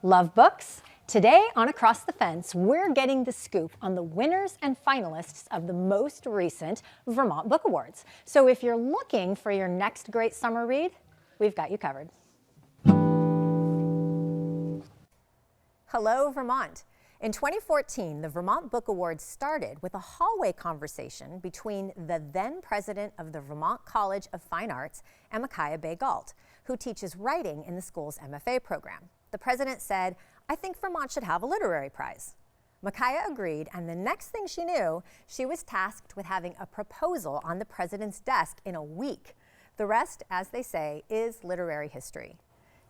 Love books? Today on Across the Fence, we're getting the scoop on the winners and finalists of the most recent Vermont Book Awards. So if you're looking for your next great summer read, we've got you covered. Hello, Vermont. In 2014, the Vermont Book Awards started with a hallway conversation between the then president of the Vermont College of Fine Arts and Miciah Bay Gault, who teaches writing in the school's MFA program. The president said, "I think Vermont should have a literary prize." Miciah agreed, and the next thing she knew, she was tasked with having a proposal on the president's desk in a week. The rest, as they say, is literary history.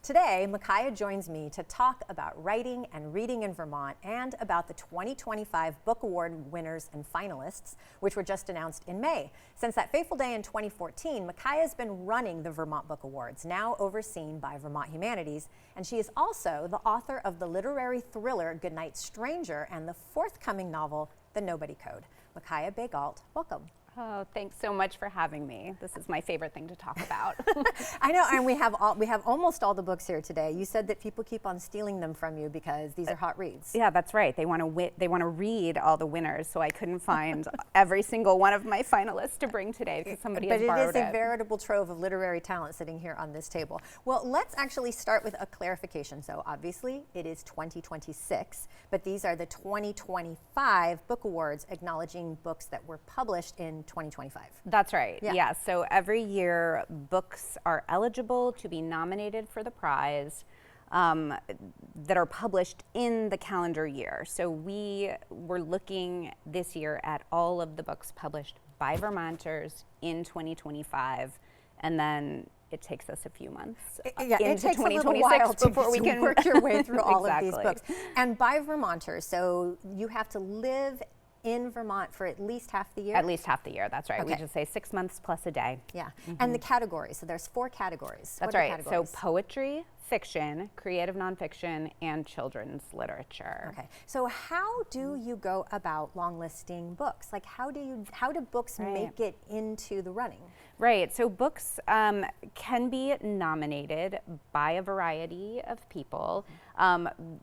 Today, Miciah joins me to talk about writing and reading in Vermont and about the 2025 Book Award winners and finalists, which were just announced in May. Since that fateful day in 2014, Miciah has been running the Vermont Book Awards, now overseen by Vermont Humanities, and she is also the author of the literary thriller Goodnight Stranger and the forthcoming novel, The Nobody Code. Miciah Bay Gault, welcome. Oh, thanks so much for having me. This is my favorite thing to talk about. I know, and we have almost all the books here today. You said that people keep on stealing them from you because these are hot reads. Yeah, that's right. They want to read all the winners, so I couldn't find every single one of my finalists to bring today because somebody has borrowed it. But it is a veritable trove of literary talent sitting here on this table. Well, let's actually start with a clarification. So obviously it is 2026, but these are the 2025 Book Awards acknowledging books that were published in 2025. That's right. Yeah. So every year books are eligible to be nominated for the prize that are published in the calendar year. So we were looking this year at all of the books published by Vermonters in 2025, and then it takes us a few months into it takes 2026 a little while before we can work your way through all exactly. of these books. And by Vermonters, so you have to live in Vermont for at least half the year? At least half the year, that's right. Okay. We just say 6 months plus a day. Yeah, and the categories, so there's 4 categories. That's What are right. the categories? So poetry, fiction, creative nonfiction, and children's literature. Okay, so how do you go about longlisting books? Like how do books make it into the running? Right, so books can be nominated by a variety of people.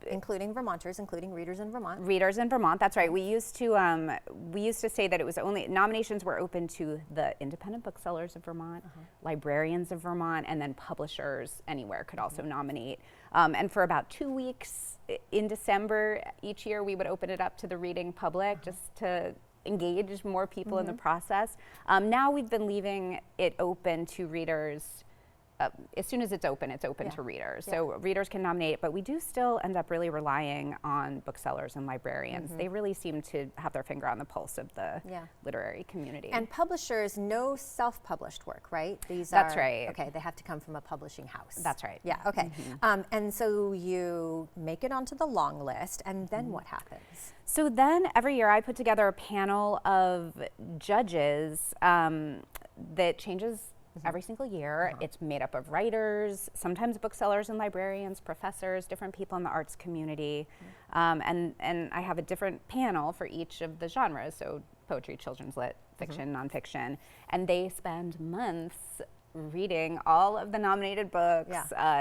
Including Vermonters, including readers in Vermont. Readers in Vermont, that's right. We used to say that it was only, nominations were open to the independent booksellers of Vermont, librarians of Vermont, and then publishers anywhere could also nominate. And for about 2 weeks in December each year, we would open it up to the reading public just to engage more people in the process. Now we've been leaving it open to readers. As soon as it's open to readers. So readers can nominate, but we do still end up really relying on booksellers and librarians. They really seem to have their finger on the pulse of the literary community. And publishers, no self-published work, right? That's right. Okay, they have to come from a publishing house. That's right. Yeah, okay. And so you make it onto the long list, and then what happens? So then every year I put together a panel of judges that changes every single year. It's made up of writers, sometimes booksellers and librarians, professors, different people in the arts community. And I have a different panel for each of the genres, so poetry, children's lit, fiction, nonfiction. And they spend months reading all of the nominated books,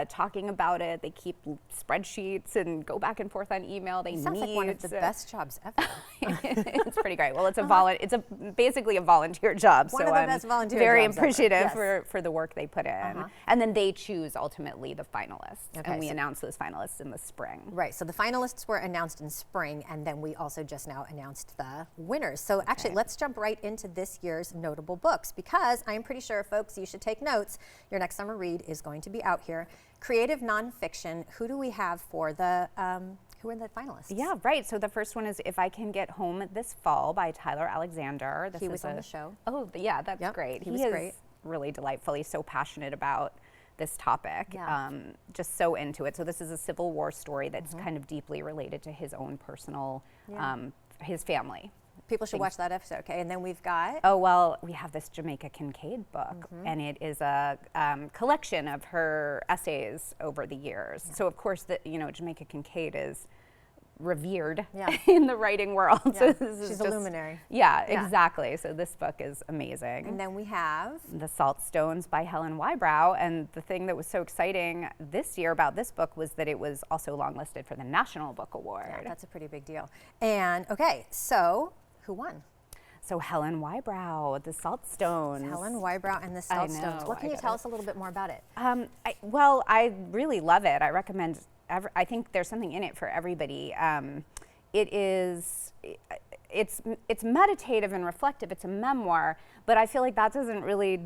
talking about it. They keep spreadsheets and go back and forth on email. They Sounds like one of the best jobs ever. It's pretty great. Well, it's basically a volunteer job. One so of the I'm best volunteer very jobs appreciative ever. for the work they put in. And then they choose ultimately the finalists. Okay, and we announce those finalists in the spring. Right, so the finalists were announced in spring, and then we also just now announced the winners. So actually, let's jump right into this year's notable books, because I'm pretty sure, folks, you should take notes. Your next summer read is going to be out here. Creative nonfiction, who do we have for the, who are the finalists? Yeah, right. So the first one is If I Can Get Home This Fall by Tyler Alexander. He was on the show. Oh, yeah, that's great. He was great. Really delightful. He's so passionate about this topic, just so into it. So this is a Civil War story that's kind of deeply related to his own personal, his family. People should watch that episode, okay? And then we've got... Oh, well, we have this Jamaica Kincaid book, and it is a collection of her essays over the years. So, of course, Jamaica Kincaid is revered Yeah. in the writing world. Yeah. So this is She's a just, luminary. Yeah, Yeah. exactly. So this book is amazing. And then we have The Salt Stones by Helen Whybrow. And the thing that was so exciting this year about this book was that it was also longlisted for the National Book Award. Yeah, that's a pretty big deal. And okay, so who won? So Helen Whybrow, The Salt Stones. Helen Whybrow and the Salt Stones. What can you tell us a little bit more about it? I really love it. I recommend. I think there's something in it for everybody. It's meditative and reflective. It's a memoir, but I feel like that doesn't really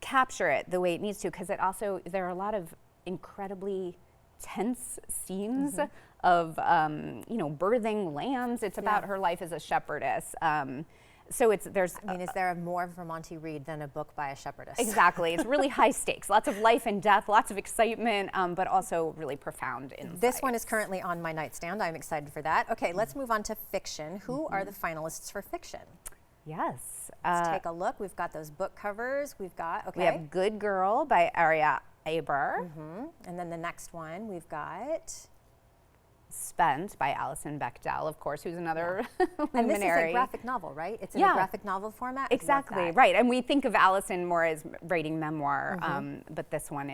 capture it the way it needs to, because there are a lot of incredibly tense scenes of birthing lambs. It's about her life as a shepherdess. So is there a more Vermonty read than a book by a shepherdess? Exactly. It's really high stakes, lots of life and death, lots of excitement, but also really profound insights. This one is currently on my nightstand. I'm excited for that. Okay, let's move on to fiction. Who are the finalists for fiction? Yes. Let's take a look. We've got those book covers. We have Good Girl by Aria Aber. And then the next one, we've got Spent by Alison Bechdel, of course, who's another luminary. And this is a graphic novel, right? It's in a graphic novel format? Exactly, right. And we think of Alison more as writing memoir, but this one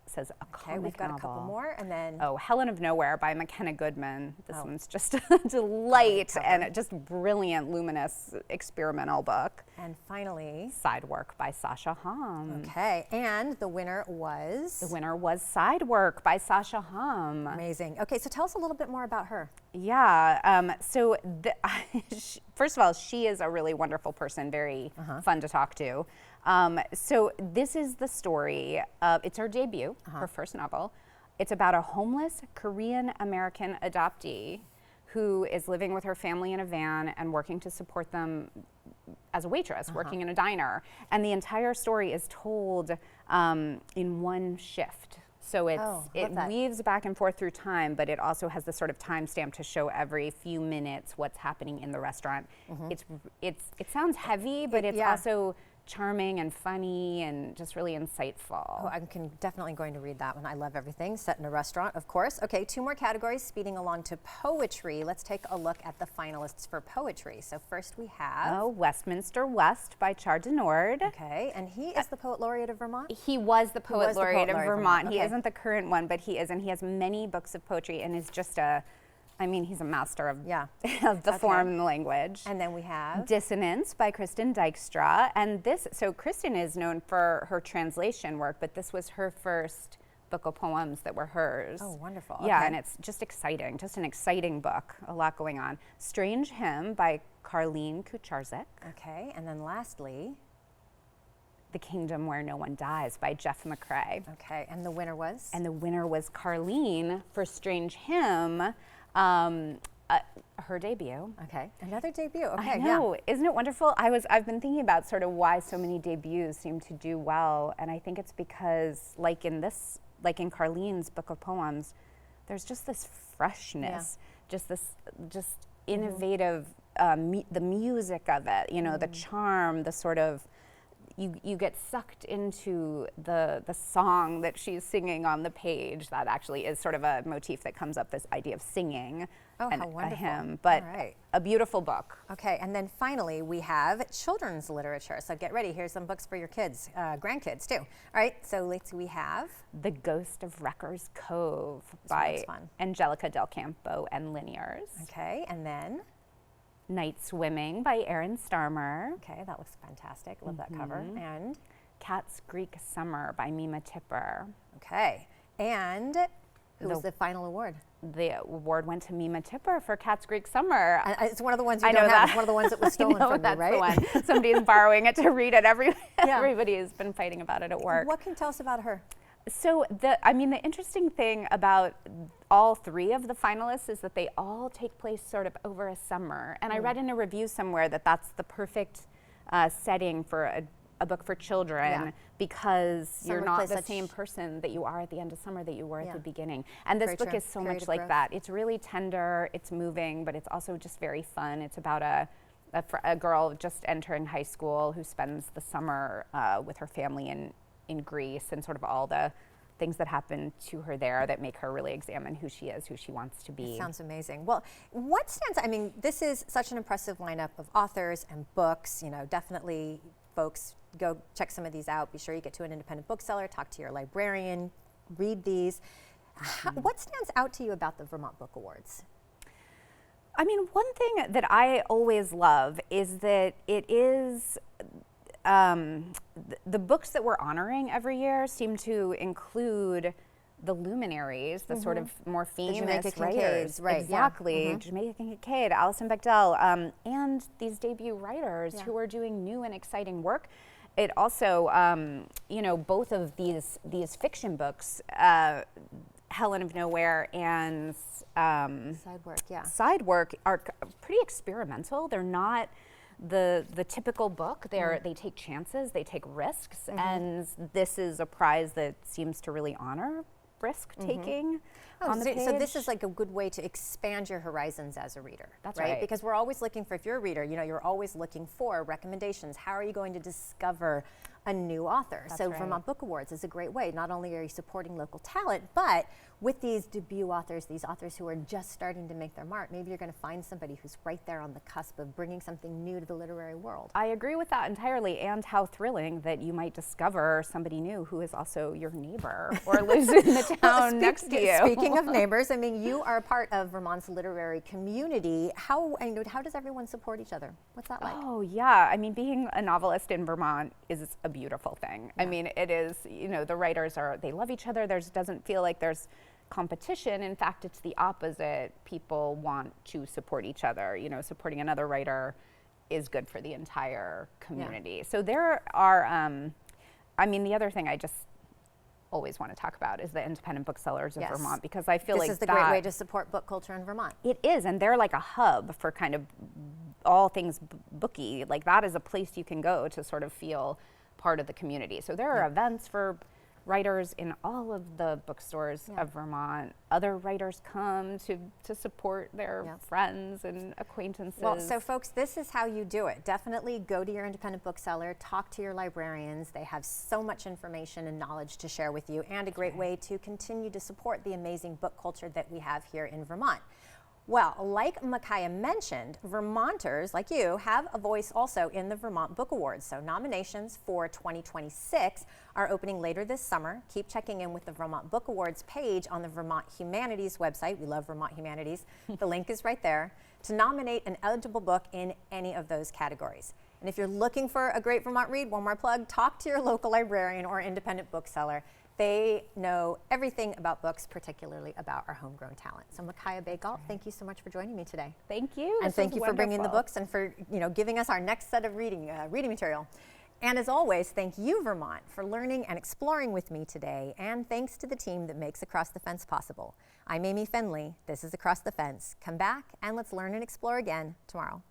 says a comic novel. We've got a couple more, and then Helen of Nowhere by McKenna Goodman. This one's just a delight and just brilliant, luminous, experimental book. And finally, Sidework by Sasha Hum. Okay, and the winner was? The winner was Sidework by Sasha Hum. Amazing. Okay, so tell us a little bit more about her. Yeah, first of all, she is a really wonderful person, very fun to talk to. So this is the story of, it's her debut, her first novel. It's about a homeless Korean-American adoptee who is living with her family in a van and working to support them as a waitress, working in a diner. And the entire story is told in one shift. So it weaves back and forth through time, but it also has this sort of timestamp to show every few minutes what's happening in the restaurant. It sounds heavy, but it's also charming and funny and just really insightful. Oh, I'm definitely going to read that one. I love everything set in a restaurant, of course. Okay, 2 more categories, speeding along to poetry. Let's take a look at the finalists for poetry. So first we have Westminster West by Char de Nord. Okay, and he is the Poet Laureate of Vermont? He was the Poet Laureate of Vermont. Okay. He isn't the current one, but he is, and he has many books of poetry and is just he's a master of, of the form and the language. And then we have Dissonance by Kristen Dykstra. And Kristen is known for her translation work, but this was her first book of poems that were hers. Oh, wonderful. Yeah, okay. and it's just exciting, just an exciting book, a lot going on. Strange Hymn by Carleen Kucharczyk. Okay, and then lastly, The Kingdom Where No One Dies by Jeff McCrae. Okay, and the winner was? And the winner was Carleen for Strange Hymn. Her debut. Okay, another debut. Okay, I know. Isn't it wonderful? I've been thinking about sort of why so many debuts seem to do well, and I think it's because, like in Carleen's book of poems, there's just this freshness, just innovative, the music of it, the charm, the sort of. You get sucked into the song that she's singing on the page. That actually is sort of a motif that comes up, this idea of singing and how wonderful. a hymn, but a beautiful book. Okay, and then finally we have children's literature. So get ready, here's some books for your kids, grandkids too. All right, so we have The Ghost of Wrecker's Cove by Angelica Del Campo and Liniers. Okay, and then Night Swimming by Erin Starmer. Okay, that looks fantastic. Love that cover. And Cat's Greek Summer by Mima Tipper. Okay, and who was the final award? The award went to Mima Tipper for Cat's Greek Summer. It's one of the ones you don't have. It's one of the ones that was stolen from you, right? That's the one. Somebody's borrowing it to read it. Everybody has been fighting about it at work. What can you tell us about her? So the interesting thing about all 3 of the finalists is that they all take place sort of over a summer. And I read in a review somewhere that that's the perfect setting for a book for children because you're not the same person that you are at the end of summer that you were at the beginning. And this book is so much like that. It's really tender, it's moving, but it's also just very fun. It's about a girl just entering high school who spends the summer with her family in Greece, and sort of all the things that happen to her there that make her really examine who she is, who she wants to be. Sounds amazing. Well, what stands out? I mean, this is such an impressive lineup of authors and books. Definitely, folks, go check some of these out. Be sure you get to an independent bookseller, talk to your librarian, read these. What stands out to you about the Vermont Book Awards? I mean, one thing that I always love is that it is the books that we're honoring every year seem to include the luminaries, the sort of more famous writers. Right, exactly. yeah. Jamaica Kincaid, Alison Bechdel, and these debut writers who are doing new and exciting work. It also, both of these fiction books, Helen of Nowhere and Side Work are pretty experimental. They're not the typical book. They take chances, they take risks, and this is a prize that seems to really honor risk taking on the page. So this is like a good way to expand your horizons as a reader. That's right. Because we're always looking for, if you're a reader, you're always looking for recommendations. How are you going to discover a new author? That's so right. Vermont Book Awards is a great way. Not only are you supporting local talent, but with these debut authors, these authors who are just starting to make their mark, maybe you're going to find somebody who's right there on the cusp of bringing something new to the literary world. I agree with that entirely, and how thrilling that you might discover somebody new who is also your neighbor or lives in the town next to you. Speaking of neighbors, I mean, you are a part of Vermont's literary community. How does everyone support each other? What's that like? Oh, yeah. I mean, being a novelist in Vermont is a beautiful thing. Yeah. I mean, it is, the writers they love each other. Doesn't feel like there's competition. In fact, it's the opposite. People want to support each other. Supporting another writer is good for the entire community. Yeah. So there are, the other thing I just always want to talk about is the independent booksellers of Vermont, because I feel this is the great way to support book culture in Vermont. It is, and they're like a hub for kind of all things booky. Like, that is a place you can go to sort of feel part of the community. So there are events for writers in all of the bookstores of Vermont. Other writers come to support their friends and acquaintances. Well, so folks, this is how you do it. Definitely go to your independent bookseller, talk to your librarians. They have so much information and knowledge to share with you, and a great way to continue to support the amazing book culture that we have here in Vermont. Well, like Miciah mentioned, Vermonters like you have a voice also in the Vermont Book Awards. So nominations for 2026 are opening later this summer. Keep checking in with the Vermont Book Awards page on the Vermont Humanities website. We love Vermont Humanities. The link is right there to nominate an eligible book in any of those categories. And if you're looking for a great Vermont read, one more plug, talk to your local librarian or independent bookseller. They know everything about books, particularly about our homegrown talent. So Miciah Bay Gault, thank you so much for joining me today. Thank you. And thank you for bringing the books and for giving us our next set of reading material. And as always, thank you, Vermont, for learning and exploring with me today. And thanks to the team that makes Across the Fence possible. I'm Amy Fenley. This is Across the Fence. Come back and let's learn and explore again tomorrow.